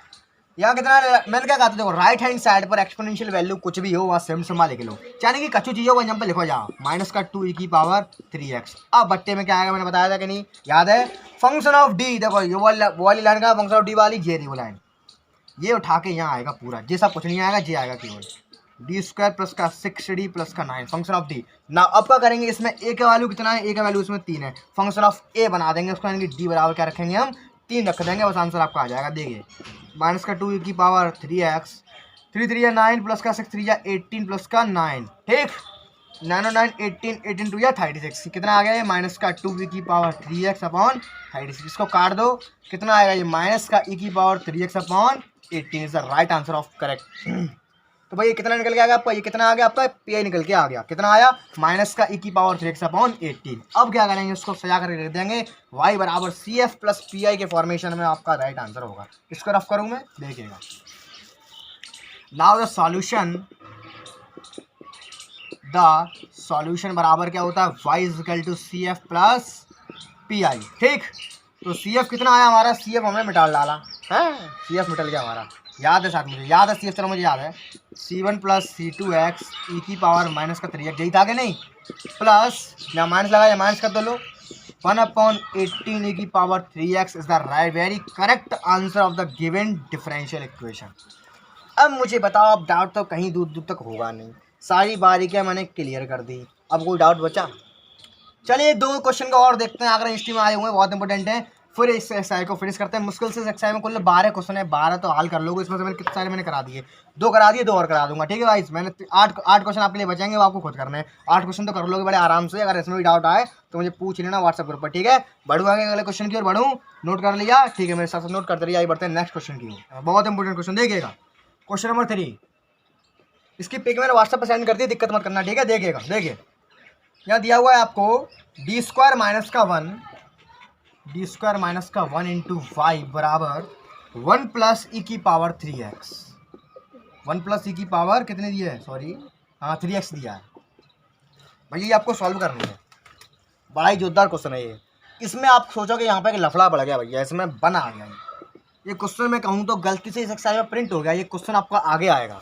यहाँ कितना मैंने क्या कहा था, देखो राइट हैंड साइड पर एक्सपोनेंशियल वैल्यू कुछ भी हो वहाँ सेम सिम्बल लिख लो, यानी कि कच्ची चीज़ हो वहाँ पे लिखो जाओ -2 ई की पावर 3x। अब बट्टे में क्या आएगा मैंने बताया था कि नहीं, याद है, फंक्शन ऑफ डी। देखो ये वाली लाइन का फंक्शन ऑफ डी वाली ये रही वो लाइन, ये उठा के यहाँ आएगा पूरा, ये सब कुछ नहीं आएगा, ये आएगा केवल d² प्लस का 6d प्लस का 9 फंक्शन ऑफ डी। ना अब क्या करेंगे, इसमें a का वैल्यू कितना है, a का वैल्यू इसमें 3 है, फंक्शन ऑफ a बना देंगे उसको, यानी कि d बराबर क्या रखेंगे हम 3 रख देंगे, बस आंसर आपका आ जाएगा। देखिए -2 ई की पावर 3x, 3 3 या 9 प्लस का 6 3 या 18 प्लस का 9, ठीक 9 9 18 18 2 या 36, कितना आ गया ये -2 ई की पावर 3x अपॉन 36। इसको काट दो, कितना आएगा ये -e की power 3x upon 18 is the right answer of correct. तो भाई ये कितना निकल के आ गया आपका, ये कितना आ गया आपका, PI निकल के आ गया, कितना आया -e की पावर 3x अपॉन 18। अब क्या करेंगे, उसको सजा कर लिख देंगे y बराबर CF प्लस PI के फॉर्मेशन में आपका राइट आंसर होगा। इसको रफ करूँ मैं, देखिएगा नाउ द सॉल्यूशन बराबर क्या होता है, y is equal to CF plus PI, ठीक। तो CF कितना आया हमारा, CF हमने मिटा डाला है, CF मिटल गया हमारा, याद है साथ, मुझे याद है CF, चलो मुझे याद है C1 प्लस C2x ई की पावर -3x, यही था कि नहीं, प्लस या माइनस लगा या माइनस कर दो लो 1/18 ई की power 3x is the right very correct answer of the given differential equation. अब मुझे बताओ, अब डाउट तो कहीं दूर दूर तक होगा नहीं, सारी बारीकियां मैंने क्लियर कर दी, अब कोई डाउट बचा। चलिए 2 क्वेश्चन का और देखते हैं, अगर हिस्ट्री में आए हुए हैं बहुत इंपॉर्टेंट है, फिर इस एक्सरसाइज को फिनिश करते हैं। मुश्किल से एक्सरसाइज में कुल 12 क्वेश्चन है, 12 तो हल कर लोगे, इसमें से मैंने कितने सारे मैंने करा दिए, 2 करा दिए, 2 और करा दूंगा, ठीक है भाई। मैंने 8 क्वेश्चन आपके लिए बचेंगे, वो आपको खुद करने हैं, 8 क्वेश्चन तो कर लोगे बड़े आराम से। अगर इसमें भी डाउट आए तो मुझे पूछ लेना व्हाट्सएप ग्रुप पर, ठीक है। बढ़ू आगे अगले क्वेश्चन की ओर बढ़ूँ, नोट कर लिया, ठीक है, मेरे साथ नोट करते रहिए। आइए बढ़ते हैं नेक्स्ट क्वेश्चन की ओर, बहुत इंपॉर्टेंट क्वेश्चन देखिएगा, क्वेश्चन नंबर 3। इसकी पिक मैंने व्हाट्सएप पर सेंड कर दी, दिक्कत मत करना, ठीक है। देखिएगा, देखिए यहाँ दिया हुआ है आपको d² माइनस का 1 इंटू y बराबर 1 प्लस ई की पावर 3x, 1 प्लस ई की पावर कितनी दी है, सॉरी हाँ 3x दिया है भैया। ये आपको सॉल्व करनी है, बड़ा ही जोरदार क्वेश्चन है ये। इसमें आप सोचोगे यहाँ पे कि लफड़ा बढ़ गया भैया, इसमें बना आ गया ये क्वेश्चन। मैं कहूँ तो गलती से इस एक्सरसाइज में प्रिंट हो गया, ये क्वेश्चन आपका आगे आएगा,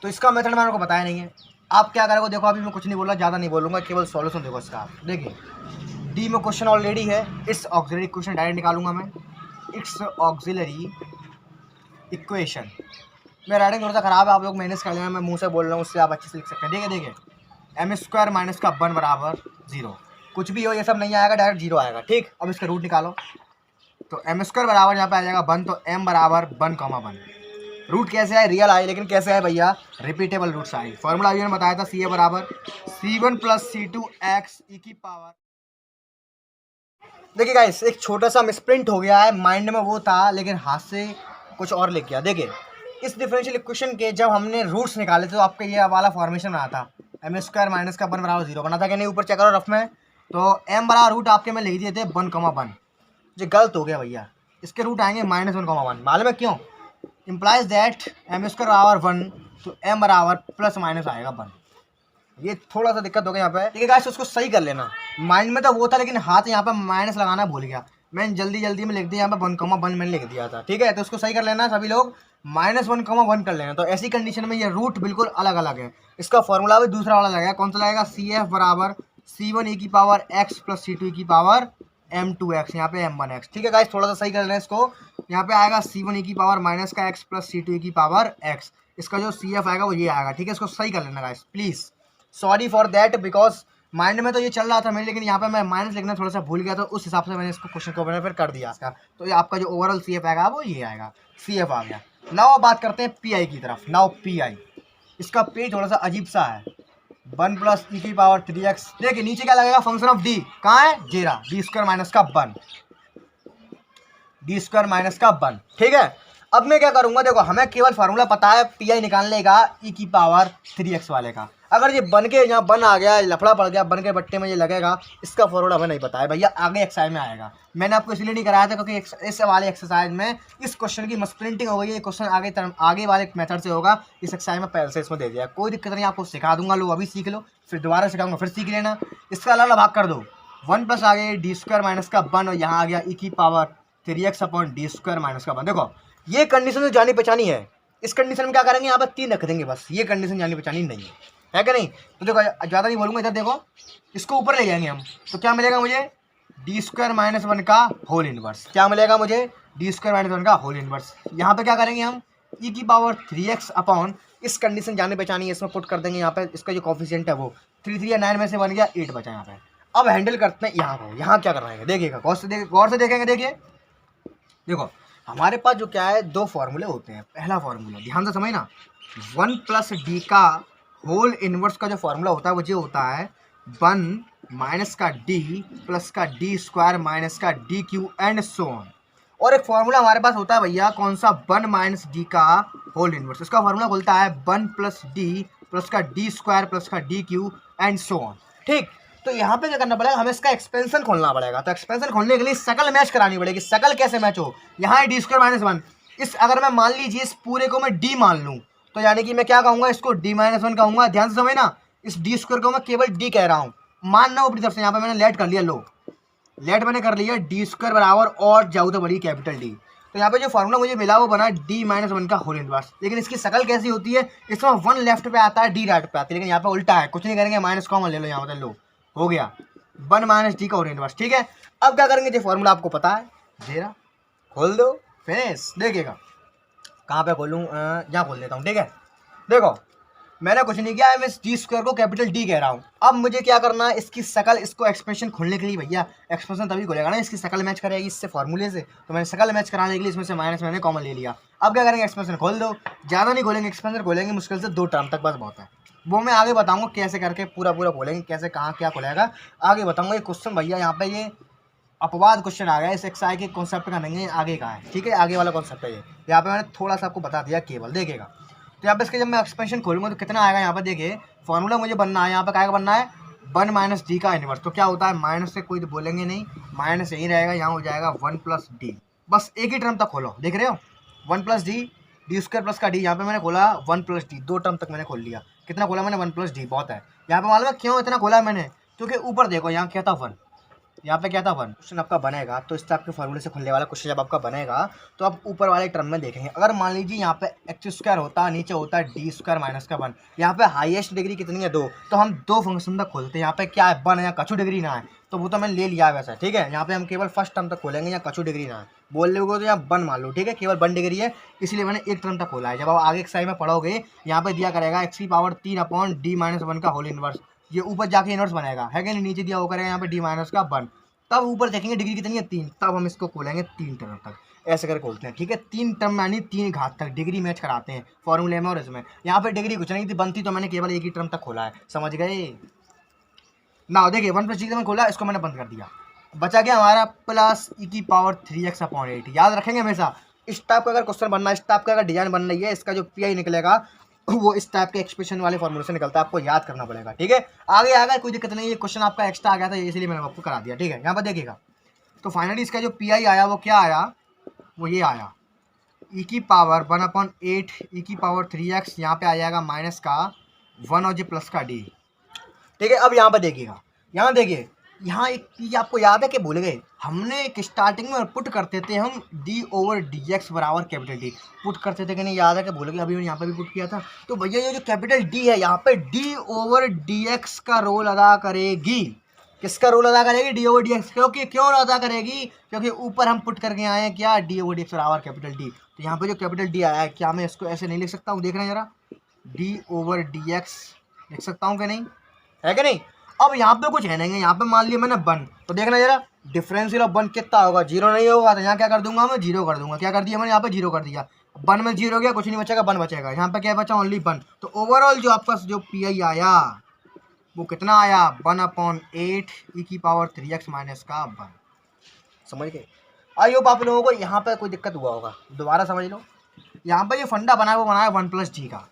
तो इसका मेथड मैंने आपको बताया नहीं है। आप क्या करोगे, देखो अभी मैं कुछ नहीं बोल रहा, ज़्यादा नहीं बोलूँगा, केवल सॉल्यूशन देखो इसका। आप देखिए डी में क्वेश्चन ऑलरेडी है, इट्स ऑक्सिलरी इक्वेशन डायरेक्ट निकालूंगा मैं, इट्स ऑक्सिलरी इक्वेशन। मेरा राइटिंग थोड़ा सा खराब है, आप लोग मैनेज कर लेना, मैं मुंह से बोल रहा हूँ, उससे आप अच्छे से लिख सकते हैं, ठीक है। देखिए m² माइनस का 1 बराबर 0, कुछ भी हो ये सब नहीं आएगा, डायरेक्ट 0 आएगा, ठीक। अब इसका रूट निकालो, तो एम स्क्वायर बराबर यहाँ पे आ जाएगा 1, तो एम बराबर 1,1। रूट कैसे आए? रियल आए, लेकिन कैसे आए भैया? रिपीटेबल रूट्स आए। फॉर्मूला अभी मैंने बताया था, सी ए बराबर C1 + C2 x e की पावर। देखिए गाइस, एक छोटा सा मिसप्रिंट हो गया है, माइंड में वो था लेकिन हाथ से कुछ और लिख गया। देखिए इस डिफरेंशियल इक्वेशन के जब हमने रूट्स निकाले थे तो आपका ये वाला फॉर्मेशन बना था, एम स्क्वायर माइनस का 1 बराबर 0 बना था कि नहीं? ऊपर चेक करो रफ में। तो एम बराबर रूट आपके में लिख दिए थे 1,1। ये गलत हो गया भैया, इसके रूट आएंगे -1,1। मालूम है क्यों? इम्प्लाइज दैट एम स्क्वायर बराबर 1, तो एम बराबर प्लस माइनस आएगा 1। ये थोड़ा सा दिक्कत हो गया यहाँ पे, ठीक है गाइस, उसको सही कर लेना। माइंड में तो वो था लेकिन हाथ यहाँ पे माइनस लगाना भूल गया, मैंने जल्दी में लिख दिया यहाँ पे 1,1 मैंने लिख दिया था, ठीक है? तो उसको सही कर लेना सभी लोग, -1,1 कर लेना। तो ऐसी कंडीशन में ये रूट बिल्कुल अलग अलग है। इसका फॉर्मूला भी दूसरा वाला लगेगा। कौन सा लगेगा? CF बराबर C1 e की पावर x + C2 e की पावर m2x, यहाँ पे m1x। ठीक है गाइस, थोड़ा सा सही कर लेना इसको। यहाँ पे आएगा C1 e की पावर माइनस का x + C2 e की पावर x। इसका जो CF आएगा वो ये आएगा, ठीक है? इसको सही कर लेना guys please. Sorry for that, because mind में तो ये चल रहा था मेरे, लेकिन यहाँ पे मैं माइनस लिखना थोड़ा सा भूल गया, तो उस हिसाब से मैंने इसको क्वेश्चन को मैंने फिर कर दिया इसका। तो ये आपका जो ओवरऑल CF आएगा वो ये आएगा, CF आ गया। नाउ अब बात करते हैं PI की तरफ। नाउ PI, इसका पेज थोड़ा सा अजीब सा है, 1 + e की पावर 3x। देखिए नीचे क्या लगेगा? फंक्शन ऑफ d कहाँ है? जेरा, d² माइनस का 1, d² माइनस का 1, ठीक है? अब मैं क्या करूंगा, देखो हमें केवल फार्मूला पता है PI निकालने का e की पावर 3x वाले का। अगर ये बन के यहाँ बन आ गया, लफड़ा पड़ गया, बन के बट्टे में ये लगेगा, इसका फॉर्मूला हमें नहीं पता है भैया, आगे एक्सरसाइज में आएगा। मैंने आपको इसलिए नहीं कराया था क्योंकि इस वाले एक्सरसाइज में इस क्वेश्चन की मिसप्रिंटिंग हो गई है। क्वेश्चन आगे वाले मेथड से होगा, इस एक्सरसाइज में पहले से इसमें दे दिया। कोई दिक्कत नहीं, आपको सिखा दूंगा, लो अभी सीख लो, फिर दोबारा सिखाऊंगा, फिर सीख लेना। इसका अलग अलग भाग कर दो, 1 प्लस आ गया d² माइनस का 1, और यहाँ आ गया e की power 3x upon d² minus का 1। देखो ये कंडीशन तो जानी पहचानी है। इस कंडीशन में क्या करेंगे? यहाँ पर 3 रख देंगे बस, ये कंडीशन जानी पहचानी नहीं है कि नहीं? तो देखो ज़्यादा नहीं बोलूँगा, इधर देखो, इसको ऊपर ले जाएंगे हम, तो क्या मिलेगा मुझे? d² माइनस 1 का होल इनवर्स। क्या मिलेगा मुझे? d² माइनस 1 का होल इनवर्स। यहाँ पे क्या करेंगे हम? e की पावर 3x अपॉन, इस कंडीशन जानी पहचानी है, इसमें पुट कर देंगे। यहाँ पे इसका जो कॉफिशिएंट है वो 3 3 या 9 में से बन गया 8 बचा यहाँ पे। अब हैंडल करते हैं यहाँ को। यहाँ क्या करना है देखिएगा, गौर से देखेंगे। देखिए देखो हमारे पास जो क्या है, 2 फार्मूले होते हैं। पहला फार्मूला ध्यान से समझना, 1 + d का होल इनवर्स का जो फार्मूला होता है वो ये होता है 1 माइनस का d प्लस का d² माइनस का dq एंड सो ऑन। और एक फार्मूला हमारे पास होता है भैया, कौन सा? 1 - d का होल इनवर्स। इसका फार्मूला बोलता है 1 + d प्लस का d² प्लस का dq एंड सो ऑन, ठीक? तो यहाँ पे क्या करना पड़ेगा? हमें इसका एक्सपेंशन खोलना पड़ेगा। तो एक्सपेंशन खोलने के लिए शकल मैच करानी पड़ेगी। शकल कैसे मैच हो? यहाँ है d² माइनस 1, इस अगर मैं मान लीजिए इस पूरे को मैं d मान लूँ, तो यानी कि मैं क्या कहूँगा? इसको d - 1 कहूँगा। ध्यान से समझना, इस d² को मैं केवल d कह रहा हूँ, मानना ऊपरी तरफ से। यहाँ पे मैंने लेट कर लिया, लो लेट मैंने कर लिया, d² बराबर और जाऊ तो बड़ी कैपिटल D। तो यहाँ पे जो फार्मूला मुझे मिला वो बना d - 1 का होल इनवर्स। लेकिन इसकी शकल कैसी होती है? इसमें 1 लेफ्ट पे आता है, d राइट पे आती है, लेकिन यहाँ पे उल्टा है। कुछ नहीं करेंगे, माइनस कॉमन ले लो, यहाँ पे लो, हो गया 1 - d का होल इनवर्स, ठीक है? अब क्या करेंगे? जो फार्मूला आपको पता है, जेरा खोल दो, फिनिश। देखिएगा कहाँ पे खोलूँ, यहाँ खोल देता हूँ, ठीक है? देखो मैंने कुछ नहीं किया, मैं इस d² को कैपिटल D कह रहा हूँ। अब मुझे क्या करना है? इसकी शकल, इसको एक्सप्रेशन खोलने के लिए भैया, एक्सप्रेशन तभी खोलेगा ना, इसकी शकल मैच करेगी इससे फार्मूले से। तो मैंने शकल मैच कराने के लिए इसमें से माइनस मैंने कॉमन ले लिया। अब क्या करेंगे? एक्सप्रेशन खोल दो। ज़्यादा नहीं खोलेंगे, एक्सप्रेशन खोलेंगे मुश्किल से 2 टर्म तक, बस बहुत है। वो मैं आगे बताऊँगा कैसे करके पूरा खोलेंगे, कैसे कहाँ क्या खोलेगा आगे बताऊँगा। ये क्वेश्चन भैया यहाँ पे ये अपवाद क्वेश्चन आ गया, इस एक्सरसाइज के कॉन्सेप्ट का नहीं है, आगे का है, ठीक है? आगे वाला कॉन्सेप्ट है ये। यहाँ पे मैंने थोड़ा सा आपको बता दिया केवल, देखिएगा। तो यहाँ पे इसके जब मैं एक्सपेंशन खोलूँगा तो कितना आएगा? यहाँ पे देखिए फॉर्मूला मुझे बनना है, यहाँ पे क्या बनना है? 1 - d का इनवर्स। तो क्या होता है? माइनस से कोई तो बोलेंगे नहीं, माइनस यही रहेगा, यहाँ हो जाएगा 1 + d। बस एक ही टर्म तक खोलो, देख रहे हो? 1 + d, d² प्लस का d। यहाँ पे मैंने खोला 1 + d, 2 टर्म तक मैंने खोल लिया। कितना खोला मैंने? 1 + d, बहुत है। यहाँ पे मालूम है क्यों इतना खोला मैंने? क्योंकि ऊपर देखो, यहाँ क्या था 1, यहाँ पे क्या था 1। क्वेश्चन आपका बनेगा तो इस टाइप के फॉर्मूले से खुलने वाला क्वेश्चन जब आपका बनेगा तो आप ऊपर वाले टर्म में देखेंगे। अगर मान लीजिए यहाँ पे x² होता, नीचे होता है d² माइनस का 1, यहाँ पे हाईएस्ट डिग्री कितनी है? 2, तो हम 2 फंक्शन तक खोलते हैं। यहाँ पे क्या है? 1 है, या कछु डिग्री ना है, तो वो तो मैंने ले लिया वैसा, ठीक है? यहाँ पे हम केवल फर्स्ट टर्म तक खोलेंगे, या कछु डिग्री ना है बोल लोगे तो यहाँ 1 मान लो, ठीक है? केवल 1 डिग्री है, इसलिए मैंने एक टर्म तक खोला है। जब आप आगे एक्सरसाइज में पढ़ोगे यहाँ पे दिया करेगा x की पावर 3 अपॉन d - 1 का होल इनवर्स। ये ऊपर जाके इनवर्स बनेगा, है कि नहीं? नीचे दिया वो करेगा यहाँ पे d - का 1। तब ऊपर देखेंगे डिग्री कितनी है 3, तब हम इसको खोलेंगे 3 टर्म तक, ऐसे कर खोलते हैं, ठीक है। 3 टर्म यानी 3 घात तक डिग्री मैच कराते हैं फॉर्मूले में और इसमें। यहाँ पे डिग्री कुछ नहीं थी बनती, तो मैंने केवल एक ही टर्म तक खोला है, समझ गए ना। देखिए 1 + मैंने खोला, इसको मैंने बंद कर दिया, बचा गया हमारा प्लस e⁻3x/8। याद रखेंगे हमेशा इस टाइप का अगर क्वेश्चन बनना है, इस टाइप का अगर डिजाइन बन रही है, इसका जो पीआई निकलेगा वो इस टाइप के एक्सप्रेशन वाले फॉर्मूले से निकलता है, आपको याद करना पड़ेगा, ठीक है। आगे आएगा कोई दिक्कत नहीं, ये क्वेश्चन आपका एक्स्ट्रा आ गया था इसलिए मैंने आपको करा दिया, ठीक है। यहाँ पर देखिएगा तो फाइनली इसका जो पीआई आया वो क्या आया, वो ये आया e⁻1/8 e⁻3x, यहाँ पे आ जाएगा माइनस का 1 और जो प्लस का d, ठीक है। अब यहाँ पर देखिएगा, यहाँ देखिए, यहाँ एक चीज़ आपको याद है कि भूल गए, हमने एक स्टार्टिंग में पुट करते थे हम d/dx बराबर कैपिटल D पुट करते थे कि नहीं, याद है कि भूल गए, अभी मैंने यहाँ पर भी पुट किया था। तो भैया ये जो कैपिटल D है यहाँ पे d/dx का रोल अदा करेगी, किसका रोल अदा करेगी, d/dx, क्योंकि क्यों अदा करेगी, क्योंकि ऊपर हम पुट करके आए हैं क्या, d/dx बराबर कैपिटल D। तो यहाँ पे जो कैपिटल D आया है, क्या मैं इसको ऐसे नहीं लिख सकता हूँ, देख रहे हैं जरा, d/dx लिख सकता हूँ कि नहीं, है कि नहीं। अब यहाँ पे कुछ है नहीं, यहाँ पे मान लिया मैंने 1, तो देखना जरा डिफरेंशियल ऑफ 1 कितना होगा, 0 नहीं होगा, तो यहाँ क्या कर दूंगा मैं 0 कर दूंगा, क्या कर दिया मैंने यहाँ पे 0 कर दिया, 1 में 0 गया, कुछ नहीं बचेगा, 1 बचेगा, यहाँ पे क्या बचा ओनली 1। तो ओवरऑल जो आपका जो पीआई आया वो कितना आया, 1/8 e⁻3x माइनस का 1, समझ गए। आई होप आप लोगों को यहाँ पर कोई दिक्कत हुआ होगा, दोबारा समझ लो। यहाँ पर जो फंडा बना है वो बनाया 1 + d का।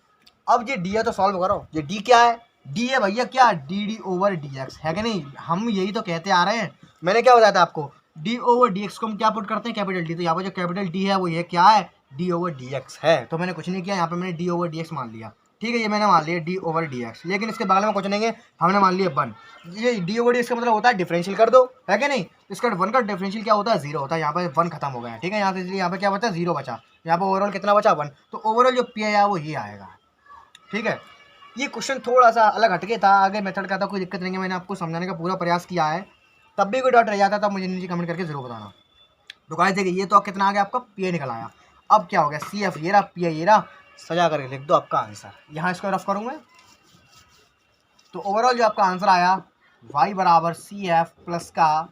अब ये d है तो सॉल्व करो, ये d क्या है, d है भैया क्या, d/dx, है कि नहीं, हम यही तो कहते आ रहे हैं। मैंने क्या बताया था आपको, d/dx को हम क्या पुट करते हैं, कैपिटल D। तो यहाँ पर जो कैपिटल D है वो ये क्या है, d/dx है। तो मैंने कुछ नहीं किया, यहाँ पे मैंने d/dx मान लिया, ठीक है, ये मैंने मान लिया d/dx, लेकिन इसके बगल में कुछ नहीं है, हमने मान लिया 1। ये d/dx का मतलब होता है डिफरेंशियल कर दो, है कि नहीं। इसका 1 का डिफरेंशियल क्या होता है, 0 होता है, यहाँ पर 1 खत्म हो गया, ठीक है। यहाँ से इसलिए यहाँ पे क्या बचा, 0 बचा, यहाँ पर ओवरऑल कितना बचा, 1। तो ओवरऑल जो पी आया वो ये आएगा, ठीक है। ये क्वेश्चन थोड़ा सा अलग हटके था, आगे मेथड का था, कोई दिक्कत नहीं है, मैंने आपको समझाने का पूरा प्रयास किया है। तब भी कोई डाउट रह जाता तब मुझे नीचे कमेंट करके जरूर बताना। तो गाइस देखिए ये तो कितना आ गया आपका पीआई निकल आया। अब क्या हो गया, CF ये रहा, पीआई ये रहा, सजा करके लिख दो आपका आंसर, यहाँ इसको रफ करूँ मैं। तो ओवरऑल जो आपका आंसर आया y बराबर CF प्लस का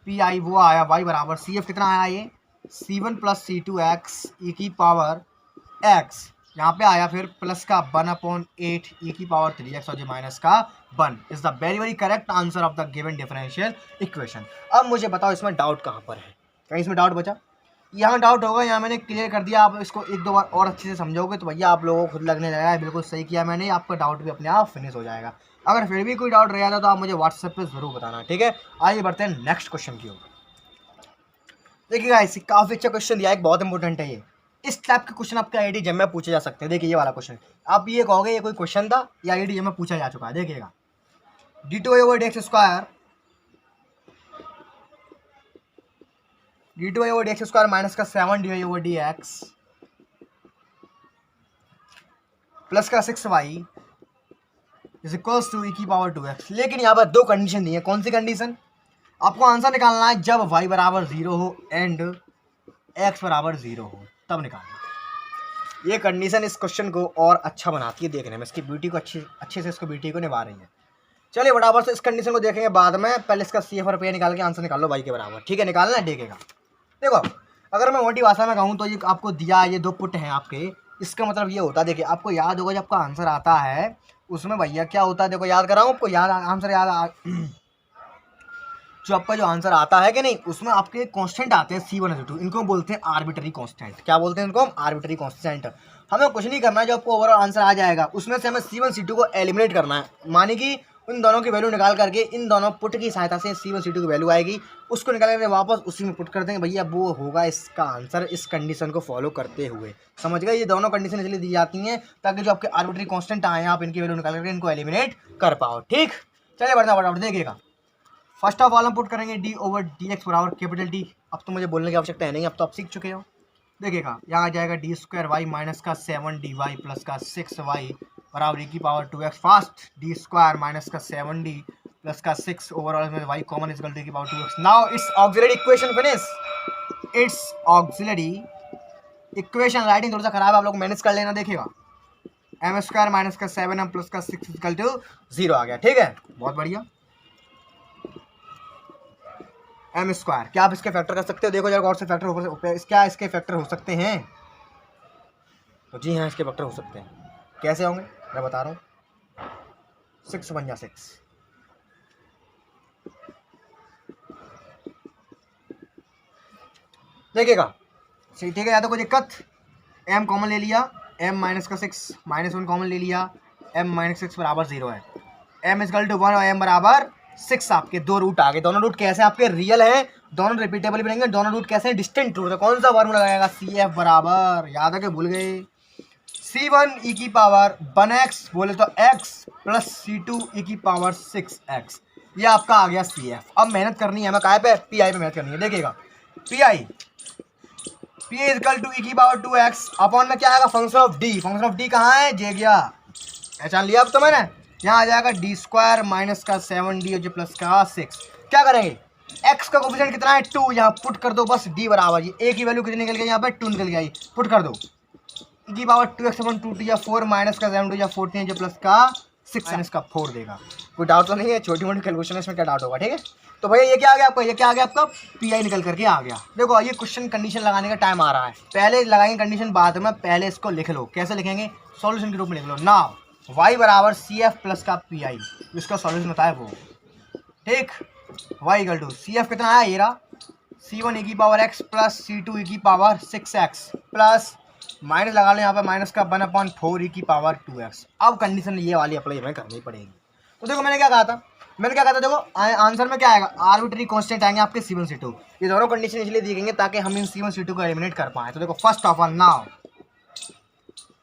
PI वो आया, y बराबर CF कितना आया, ये C1 + C2x e⁻x, यहाँ पे आया फिर प्लस का 1/8 e⁻3x और जो माइनस का 1 is the very correct answer of the given differential equation. अब मुझे बताओ इसमें डाउट कहाँ पर है, कहीं इसमें डाउट बचा, यहाँ डाउट होगा, यहाँ मैंने क्लियर कर दिया। आप इसको 1-2 बार और अच्छे से समझोगे तो भैया आप लोगों को खुद लगने लगा है बिल्कुल सही किया मैंने, आपका डाउट भी अपने आप फिनिश हो जाएगा। अगर फिर भी कोई डाउट रह जाता तो आप मुझे व्हाट्सएप पे ज़रूर बताना, ठीक है। आइए बढ़ते हैं नेक्स्ट क्वेश्चन की ओर। देखिए गाइस काफ़ी अच्छा क्वेश्चन दिया है, बहुत इंपॉर्टेंट है ये। इस टाइप के क्वेश्चन आपके आईडी जब में पूछे जा सकते हैं। देखिए ये वाला क्वेश्चन, आप ये कहोगे ये कोई क्वेश्चन था या आईडी जब में पूछा जा चुका है। देखिएगा d2/dx² d2/dx² माइनस का 7d/dx प्लस का 6y is equals to e⁻2x। लेकिन यहाँ पर 2 कंडीशन दी है। कौन सी कंडीशन, आपको आंसर निकालना है जब y बराबर 0 हो एंड x बराबर 0 हो, तब निकालना। ये कंडीशन इस क्वेश्चन को और अच्छा बनाती है देखने में, इसकी ब्यूटी को अच्छे से इसको ब्यूटी को निभा रही है। चलिए बराबर से इस कंडीशन को देखेंगे बाद में, पहले इसका CF और PI निकाल के आंसर निकाल लो y के बराबर, ठीक है। निकालना है, देखेगा। देखो अगर मैं मोटी भाषा में कहूँ तो ये आपको दिया, ये 2 पुट हैं आपके, इसका मतलब ये होता है, देखिए आपको याद होगा जब आपका आंसर आता है उसमें भैया क्या होता है, देखो याद कर रहा हूँ आपको, याद आंसर याद जो आपका जो आंसर आता है कि नहीं, उसमें आपके कांस्टेंट आते हैं C1 और C2, इनको बोलते हैं आर्बिट्री कांस्टेंट। क्या बोलते हैं इनको हम, आर्बिट्री कांस्टेंट। हमें कुछ नहीं करना है, जो आपको ओवरऑल आंसर आ जाएगा उसमें से हमें C1 C2 को एलिमिनेट करना है, माने कि उन दोनों की वैल्यू निकाल करके इन दोनों पुट की सहायता से C1 C2 की वैल्यू आएगी, उसको निकाल करके वापस उसी में पुट कर देंगे भैया, वो होगा इसका आंसर इस कंडीशन को फॉलो करते हुए। समझ गए, ये दोनों कंडीशन इसलिए दी जाती हैं ताकि जो आपके आर्बिट्री कांस्टेंट आए हैं आप इनकी वैल्यू निकाल करके इनको एलिमिनेट कर पाओ, ठीक। चलिए बढ़ना फटाफट देखिएगा। फर्स्ट ऑफ ऑल हम पुट करेंगे d/dx बराबर कैपिटल D। अब तो मुझे बोलने की आवश्यकता है नहीं, अब तो आप सीख चुके हो। देखिएगा यहाँ आ जाएगा d² माइनस का 7dy प्लस का 6y बराबर e⁻2x। फास्ट d² माइनस का 7d प्लस का 6 ओवरऑल में y common is equal to e⁻2x। Now it's auxiliary equation finish, it's auxiliary equation writing थोड़ा सा खराब है, आप लोग मैनेज कर लेना। देखिएगा m² माइनस का 7m प्लस का 6 इक्वल टू 0 आ गया, ठीक है, बहुत बढ़िया। M square. क्या आप इसके फैक्टर कर सकते हो? देखो जरा गौर से, फैक्टर क्या इसके फैक्टर हो सकते हैं? तो जी हाँ, इसके फैक्टर हो सकते हैं। कैसे होंगे मैं बता रहा हूँ। 6 बन जा 6, देखिएगा ठीक है, या तो कोई दिक्कत, m कॉमन ले लिया, m माइनस का 6 -1 कॉमन ले लिया, m माइनस 6 बराबर 0 है, m इजकल टू 1 और m बराबर 6। आपके दो रूट आ गए, दोनों रूट कैसे आपके रियल हैं, दोनों रिपीटेबल बनेंगे, दोनों रूट कैसे हैं डिस्टिंक्ट रूट। तो कौन सा फार्मूला लगाएगा? CF बराबर, याद है कि भूल गए, C1 e की पावर 1x बोले तो x प्लस C2 e की पावर 6x। ये आपका आ गया CF। अब मेहनत करनी है हमें काय पे? PI पे मेहनत करनी है। देखिएगा PI P equal to e की पावर 2x अपॉन में क्या आएगा? Function of d। Function of d कहाँ है? जे गया, पहचान लिया अब तो मैंने। यहाँ आ जाएगा d स्क्वायर माइनस का 7d और प्लस का 6। क्या करेंगे? x का कोफिशिएंट कितना है? 2। यहाँ पुट कर दो बस, d बराबर जी a की वैल्यू कितनी निकल गई? यहाँ पे 2 निकल गई, पुट कर दो e की पावर 2x अपॉन 2t या 4 माइनस का 7 या 14 जो प्लस का 6 माइनस का 4 देगा। कोई डाउट तो नहीं है? छोटी मोटी कैलकुलेशन है, इसमें क्या डाउट होगा? ठीक है, तो भैया ये क्या आ गया आपका? ये क्या आ गया आपका? PI निकल करके आ गया। देखो ये क्वेश्चन कंडीशन लगाने का टाइम आ रहा है, पहले लगाएंगे कंडीशन बाद में, पहले इसको लिख लो। कैसे लिखेंगे? सॉल्यूशन के रूप में लिख लो ना। y बराबर CF प्लस का PI, जिसका सॉल्यूशन होता है वो, ठीक। y इक्वल टू CF कितना है? ये रहा, C1 e की power x plus C2 e की पावर 6x प्लस माइनस लगा लो यहाँ पे, माइनस का 1/4 e की पावर 2x। अब कंडीशन ये वाली अप्लाई हमें करनी पड़ेगी। तो देखो मैंने क्या कहा था, देखो आंसर में क्या आएगा? आर्बिट्री कांस्टेंट आएंगे आपके C1 C2। ये दोनों कंडीशन इसलिए दी गई ताकि हम इन C1 C2 को एलिमिनेट कर पाए। तो देखो first of all now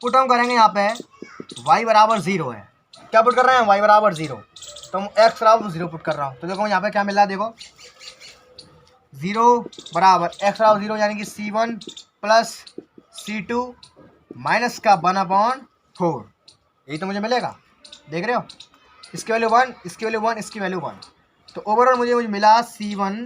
put हम करेंगे यहाँ पे y बराबर 0 है। क्या पुट कर रहे हैं? y बराबर 0, तो हम x बराबर 0 पुट कर रहा हूँ। तो देखो यहाँ पे क्या मिल रहा है? देखो 0 बराबर x बराबर 0 यानी कि C1 प्लस C2 माइनस का 1/4, यही तो मुझे मिलेगा। देख रहे हो, इसकी वैल्यू 1, इसकी वैल्यू 1, इसकी वैल्यू 1। तो ओवरऑल मुझे मिला C1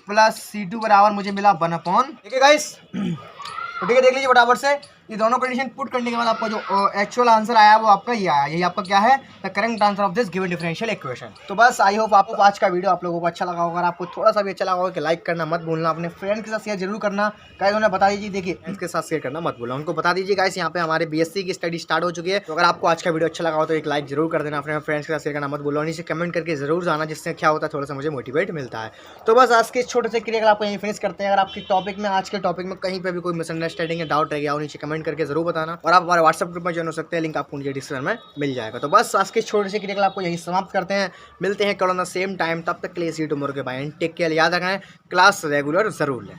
प्लस C2 बराबर मुझे मिला 1/। ठीक है गाइस, तो ठीक है, देख लीजिए फटाफट से। ये दोनों कंडीशन पुट करने के बाद आपका जो एक्चुअल आंसर आया वो आपका ये आया। यही आपका क्या है? The correct answer of this given differential equation. तो बस आई होप आपको आज का वीडियो आप लोगों को अच्छा लगा होगा। अगर आपको थोड़ा सा भी अच्छा लगा होगा कि लाइक करना मत भूलना, अपने फ्रेंड के साथ शेयर जरूर करना। गाइस उन्हें बता दीजिए, देखिए फ्रेंड्स के साथ शेयर करना मत भूलना, उनको बता दीजिए गाइस यहाँ पे हमारे BSc की स्टडी स्टार्ट हो चुकी है। तो अगर आपको आज का वीडियो अच्छा लगा हो तो एक लाइक जरूर कर देना, अपने फ्रेंड्स के साथ शेयर करना मत भूलना, नीचे कमेंट करके जरूर जाना, जिससे क्या होता है थोड़ा सा मुझे मोटिवेट मिलता है। तो बस आज के छोटे से क्लियर आपको यहीं फिनिश करते हैं। अगर आपके टॉपिक में, आज के टॉपिक में कहीं पे भी कोई मिसअंडरस्टैंडिंग या डाउट रह गया हो, नीचे कमेंट करके जरूर बताना, और आप हमारे व्हाट्सएप ग्रुप में ज्वाइन हो सकते हैं, लिंक आपको नीचे डिस्क्रिप्शन में मिल जाएगा। तो बस आज के छोटे से क्लियर आपको यही समाप्त करते हैं, मिलते हैं कल ऑन द सेम टाइम। तब तक के लिए सी टुमारो के बाय एंड टेक केयर। याद रखें क्लास रेगुलर जरूर लें।